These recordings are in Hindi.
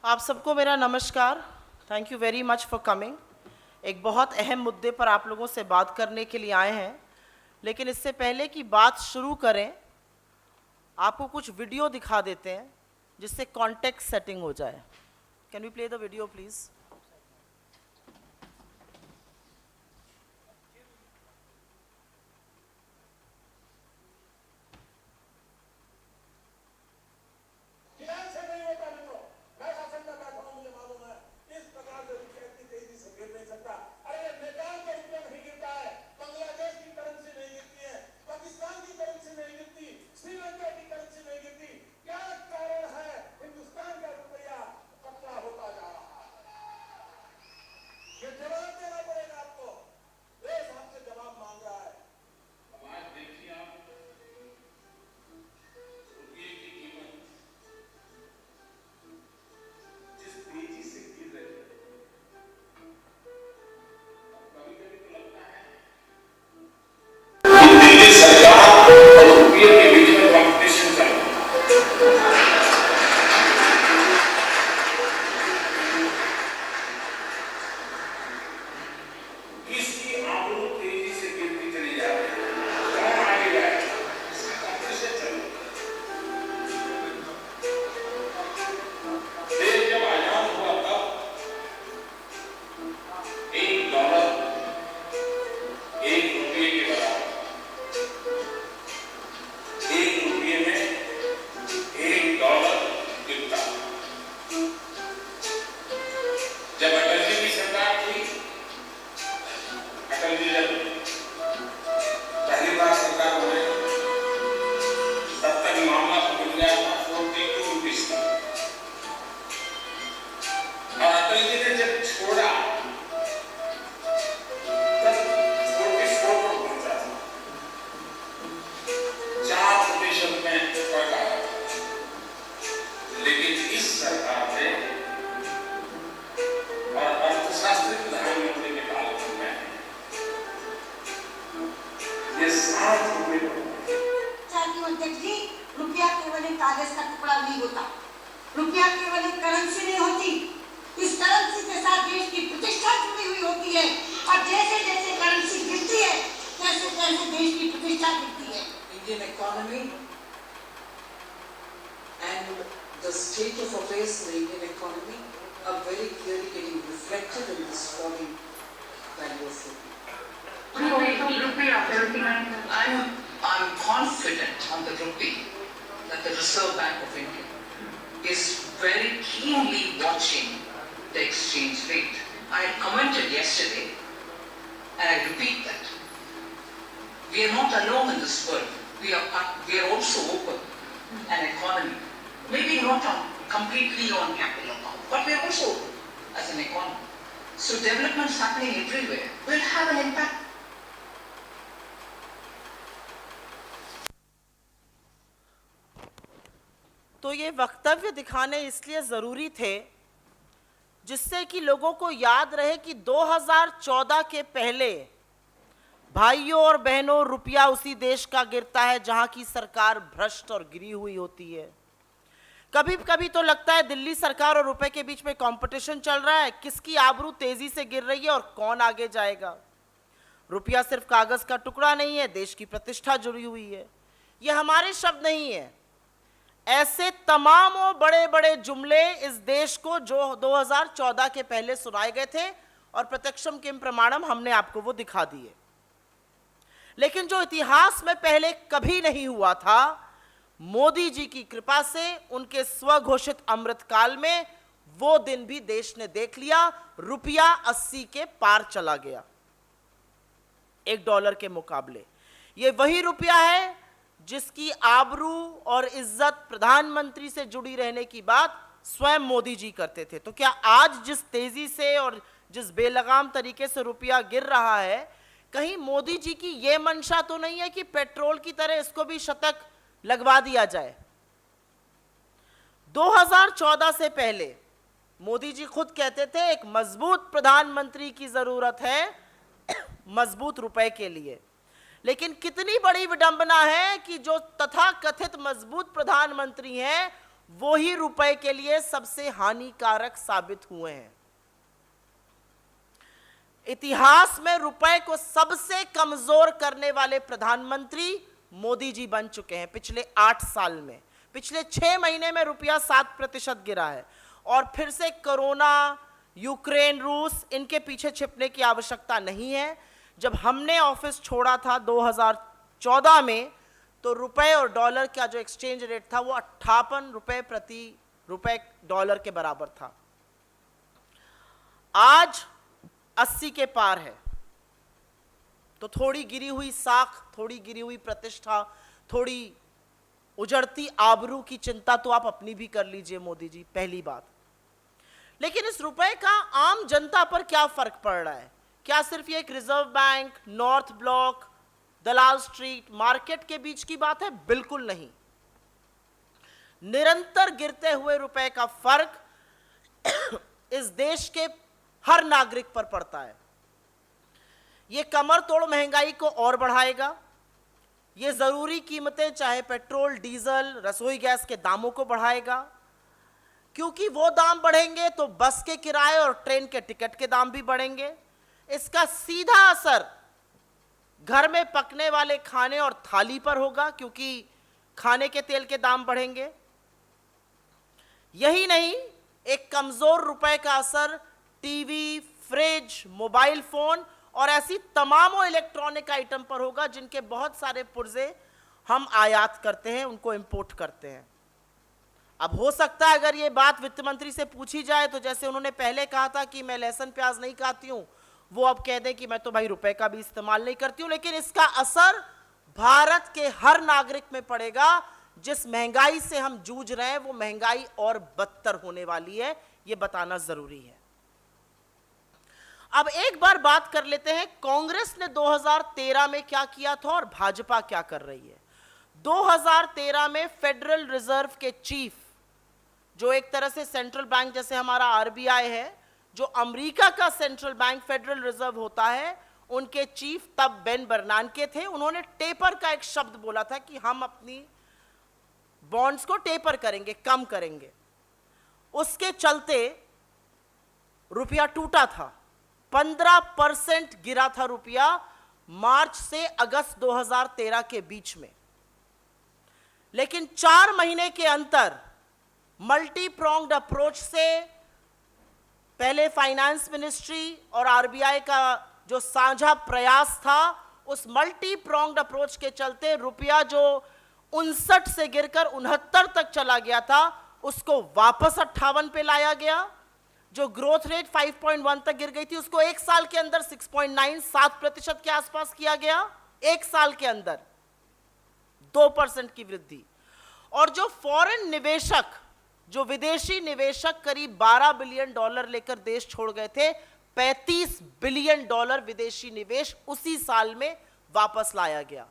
आप सबको मेरा नमस्कार। Thank you very much for coming. एक बहुत अहम मुद्दे पर आप लोगों से बात करने के लिए आए हैं, लेकिन इससे पहले कि बात शुरू करें, आपको कुछ वीडियो दिखा देते हैं जिससे कॉन्टेक्स्ट सेटिंग हो जाए। Can we play the video please? रुपया केवल एक कागज का टुकड़ा नहीं होता, रुपया केवल एक करेंसी नहीं होती। इस करेंसी के साथ देश की प्रतिष्ठा जुड़ी हुई होती है, और जैसे जैसे करेंसी गिरती है, तैसे तैसे देश की प्रतिष्ठा गिरती है। Indian economy and the state of affairs in the Indian economy are very clearly getting reflected in this falling value of rupee. I'm confident on the rupee that the Reserve Bank of India is very keenly watching the exchange rate. I had commented yesterday, and I repeat that we are not alone in this world. We are also open an economy, maybe not completely on capital account, but we are also open as an economy. So developments happening everywhere will have an impact. तो ये वक्तव्य दिखाने इसलिए ज़रूरी थे जिससे कि लोगों को याद रहे कि 2014 के पहले भाइयों और बहनों, रुपया उसी देश का गिरता है जहां की सरकार भ्रष्ट और गिरी हुई होती है। कभी कभी तो लगता है दिल्ली सरकार और रुपए के बीच में कंपटीशन चल रहा है, किसकी आबरू तेजी से गिर रही है और कौन आगे जाएगा। रुपया सिर्फ कागज का टुकड़ा नहीं है, देश की प्रतिष्ठा जुड़ी हुई है। ये हमारे शब्द नहीं है, ऐसे तमाम बड़े बड़े जुमले इस देश को जो 2014 के पहले सुनाए गए थे, और प्रत्यक्षम किम प्रमाणम हमने आपको वो दिखा दिए। लेकिन जो इतिहास में पहले कभी नहीं हुआ था, मोदी जी की कृपा से उनके स्वघोषित अमृतकाल में वो दिन भी देश ने देख लिया। रुपया 80 के पार चला गया $1 के मुकाबले। ये वही रुपया है जिसकी आबरू और इज्जत प्रधानमंत्री से जुड़ी रहने की बात स्वयं मोदी जी करते थे। तो क्या आज जिस तेजी से और जिस बेलगाम तरीके से रुपया गिर रहा है, कहीं मोदी जी की यह मंशा तो नहीं है कि पेट्रोल की तरह इसको भी शतक लगवा दिया जाए? 2014 से पहले मोदी जी खुद कहते थे एक मजबूत प्रधानमंत्री की जरूरत है मजबूत रुपए के लिए। लेकिन कितनी बड़ी विडंबना है कि जो तथाकथित मजबूत प्रधानमंत्री हैं वो ही रुपए के लिए सबसे हानिकारक साबित हुए हैं। इतिहास में रुपए को सबसे कमजोर करने वाले प्रधानमंत्री मोदी जी बन चुके हैं पिछले 8 साल में। पिछले 6 महीने में रुपया 7% गिरा है। और फिर से कोरोना, यूक्रेन, रूस, इनके पीछे छिपने की आवश्यकता नहीं है। जब हमने ऑफिस छोड़ा था 2014 में, तो रुपए और डॉलर का जो एक्सचेंज रेट था वो 58 रुपए प्रति रुपए डॉलर के बराबर था। आज 80 के पार है। तो थोड़ी गिरी हुई साख, थोड़ी गिरी हुई प्रतिष्ठा, थोड़ी उजड़ती आबरू की चिंता तो आप अपनी भी कर लीजिए मोदी जी, पहली बात। लेकिन इस रुपए का आम जनता पर क्या फर्क पड़ रहा है? क्या सिर्फ ये एक रिजर्व बैंक, नॉर्थ ब्लॉक, दलाल स्ट्रीट, मार्केट के बीच की बात है? बिल्कुल नहीं। निरंतर गिरते हुए रुपए का फर्क इस देश के हर नागरिक पर पड़ता है। ये कमर तोड़ महंगाई को और बढ़ाएगा। ये जरूरी कीमतें, चाहे पेट्रोल, डीजल, रसोई गैस के दामों को बढ़ाएगा, क्योंकि वो दाम बढ़ेंगे तो बस के किराए और ट्रेन के टिकट के दाम भी बढ़ेंगे। इसका सीधा असर घर में पकने वाले खाने और थाली पर होगा, क्योंकि खाने के तेल के दाम बढ़ेंगे। यही नहीं, एक कमजोर रुपए का असर टीवी, फ्रिज, मोबाइल फोन और ऐसी तमाम इलेक्ट्रॉनिक आइटम पर होगा जिनके बहुत सारे पुर्जे हम आयात करते हैं, उनको इंपोर्ट करते हैं। अब हो सकता है अगर ये बात वित्त मंत्री से पूछी जाए तो जैसे उन्होंने पहले कहा था कि मैं लहसुन प्याज नहीं खाती हूं, वो अब कह दें कि मैं तो भाई रुपए का भी इस्तेमाल नहीं करती हूं। लेकिन इसका असर भारत के हर नागरिक में पड़ेगा। जिस महंगाई से हम जूझ रहे हैं वो महंगाई और बदतर होने वाली है, ये बताना जरूरी है। अब एक बार बात कर लेते हैं कांग्रेस ने 2013 में क्या किया था और भाजपा क्या कर रही है। 2013 में फेडरल रिजर्व के चीफ, जो एक तरह से सेंट्रल बैंक जैसे हमारा आरबीआई है, जो अमेरिका का सेंट्रल बैंक फेडरल रिजर्व होता है, उनके चीफ तब बेन बर्नांके थे। उन्होंने टेपर का एक शब्द बोला था कि हम अपनी बॉन्ड्स को टेपर करेंगे, कम करेंगे। उसके चलते रुपया टूटा था, 15% गिरा था रुपया मार्च से अगस्त 2013 के बीच में। लेकिन 4 महीने के अंतर मल्टी प्रोंग्ड अप्रोच से पहले फाइनेंस मिनिस्ट्री और आरबीआई का जो साझा प्रयास था, उस मल्टी प्रोंग्ड अप्रोच के चलते रुपया जो 59 से गिरकर 69 तक चला गया था, उसको वापस 58 पे लाया गया। जो ग्रोथ रेट 5.1 तक गिर गई थी, उसको एक साल के अंदर 6.97% के आसपास किया गया। एक साल के अंदर 2% की वृद्धि। और जो फॉरेन निवेशक, जो विदेशी निवेशक करीब $12 बिलियन लेकर देश छोड़ गए थे, $35 बिलियन विदेशी निवेश उसी साल में वापस लाया गया।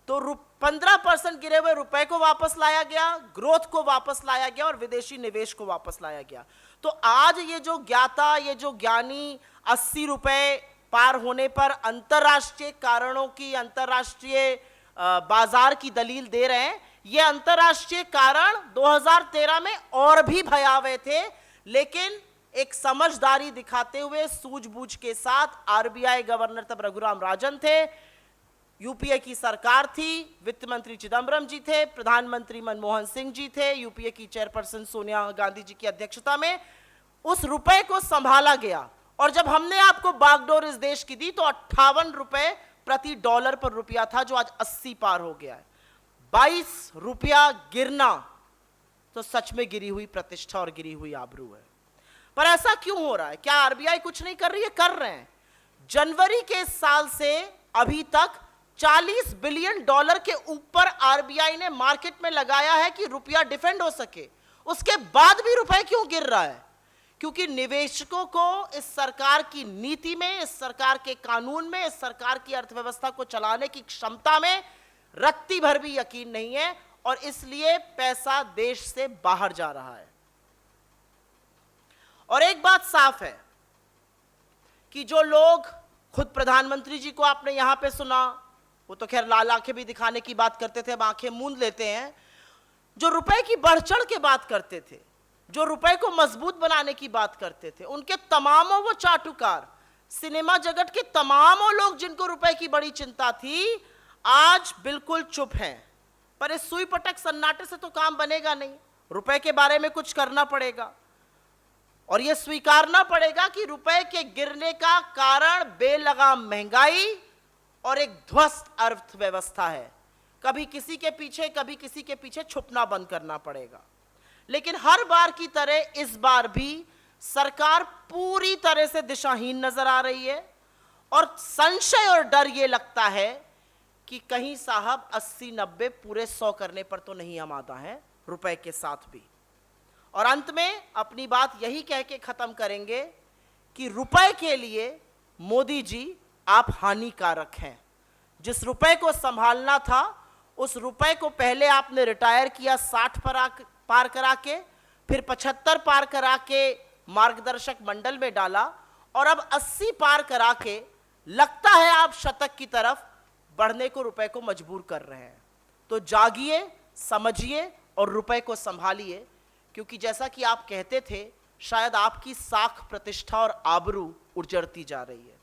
तो 15% गिरे हुए रुपए को वापस लाया गया, ग्रोथ को वापस लाया गया और विदेशी निवेश को वापस लाया गया। तो आज ये जो ज्ञाता, ये जो ज्ञानी 80 रुपए पार होने पर अंतर्राष्ट्रीय कारणों की, अंतर्राष्ट्रीय बाजार की दलील दे रहे हैं, ये अंतर्राष्ट्रीय कारण 2013 में और भी भयावह थे। लेकिन एक समझदारी दिखाते हुए, सूझबूझ के साथ, आरबीआई गवर्नर तब रघुराम राजन थे, यूपीए की सरकार थी, वित्त मंत्री चिदम्बरम जी थे, प्रधानमंत्री मनमोहन सिंह जी थे, यूपीए की चेयरपर्सन सोनिया गांधी जी की अध्यक्षता में उस रुपए को संभाला गया। और जब हमने आपको बागडोर इस देश की दी तो 58 रुपए प्रति डॉलर पर रुपया था, जो आज 80 पार हो गया है। 22 रुपया गिरना तो सच में गिरी हुई प्रतिष्ठा और गिरी हुई आबरू है। पर ऐसा क्यों हो रहा है? क्या आरबीआई कुछ नहीं कर रही है? कर रहे हैं। जनवरी के साल से अभी तक $40 बिलियन के ऊपर आरबीआई ने मार्केट में लगाया है कि रुपया डिफेंड हो सके। उसके बाद भी रुपए क्यों गिर रहा है? क्योंकि निवेशकों को इस सरकार की नीति में, इस सरकार के कानून में, इस सरकार की अर्थव्यवस्था को चलाने की क्षमता में रत्ती भर भी यकीन नहीं है, और इसलिए पैसा देश से बाहर जा रहा है। और एक बात साफ है कि जो लोग, खुद प्रधानमंत्री जी को आपने यहां पे सुना, वो तो खैर लाल आंखें भी दिखाने की बात करते थे, अब आंखें मूंद लेते हैं। जो रुपए की बढ़ चढ़ के बात करते थे, जो रुपए को मजबूत बनाने की बात करते थे, उनके तमामों वो चाटुकार, सिनेमा जगत के तमामों लोग जिनको रुपए की बड़ी चिंता थी, आज बिल्कुल चुप हैं। पर इस सुई पटक सन्नाटे से तो काम बनेगा नहीं, रुपए के बारे में कुछ करना पड़ेगा और यह स्वीकारना पड़ेगा कि रुपए के गिरने का कारण बेलगाम महंगाई और एक ध्वस्त अर्थव्यवस्था है। कभी किसी के पीछे, कभी किसी के पीछे छुपना बंद करना पड़ेगा। लेकिन हर बार की तरह इस बार भी सरकार पूरी तरह से दिशाहीन नजर आ रही है और संशय और डर यह लगता है कि कहीं साहब 80-90 पूरे 100 करने पर तो नहीं आमादा है रुपए के साथ भी। और अंत में अपनी बात यही कह के खत्म करेंगे कि रुपए के लिए मोदी जी आप हानिकारक हैं। जिस रुपए को संभालना था उस रुपए को पहले आपने रिटायर किया 60 पार करा के, फिर 75 पार करा के मार्गदर्शक मंडल में डाला और अब 80 पार करा के लगता है आप शतक की तरफ बढ़ने को रुपए को मजबूर कर रहे हैं। तो जागिए, समझिए और रुपए को संभालिए, क्योंकि जैसा कि आप कहते थे, शायद आपकी साख प्रतिष्ठा और आबरू उजड़ती जा रही है।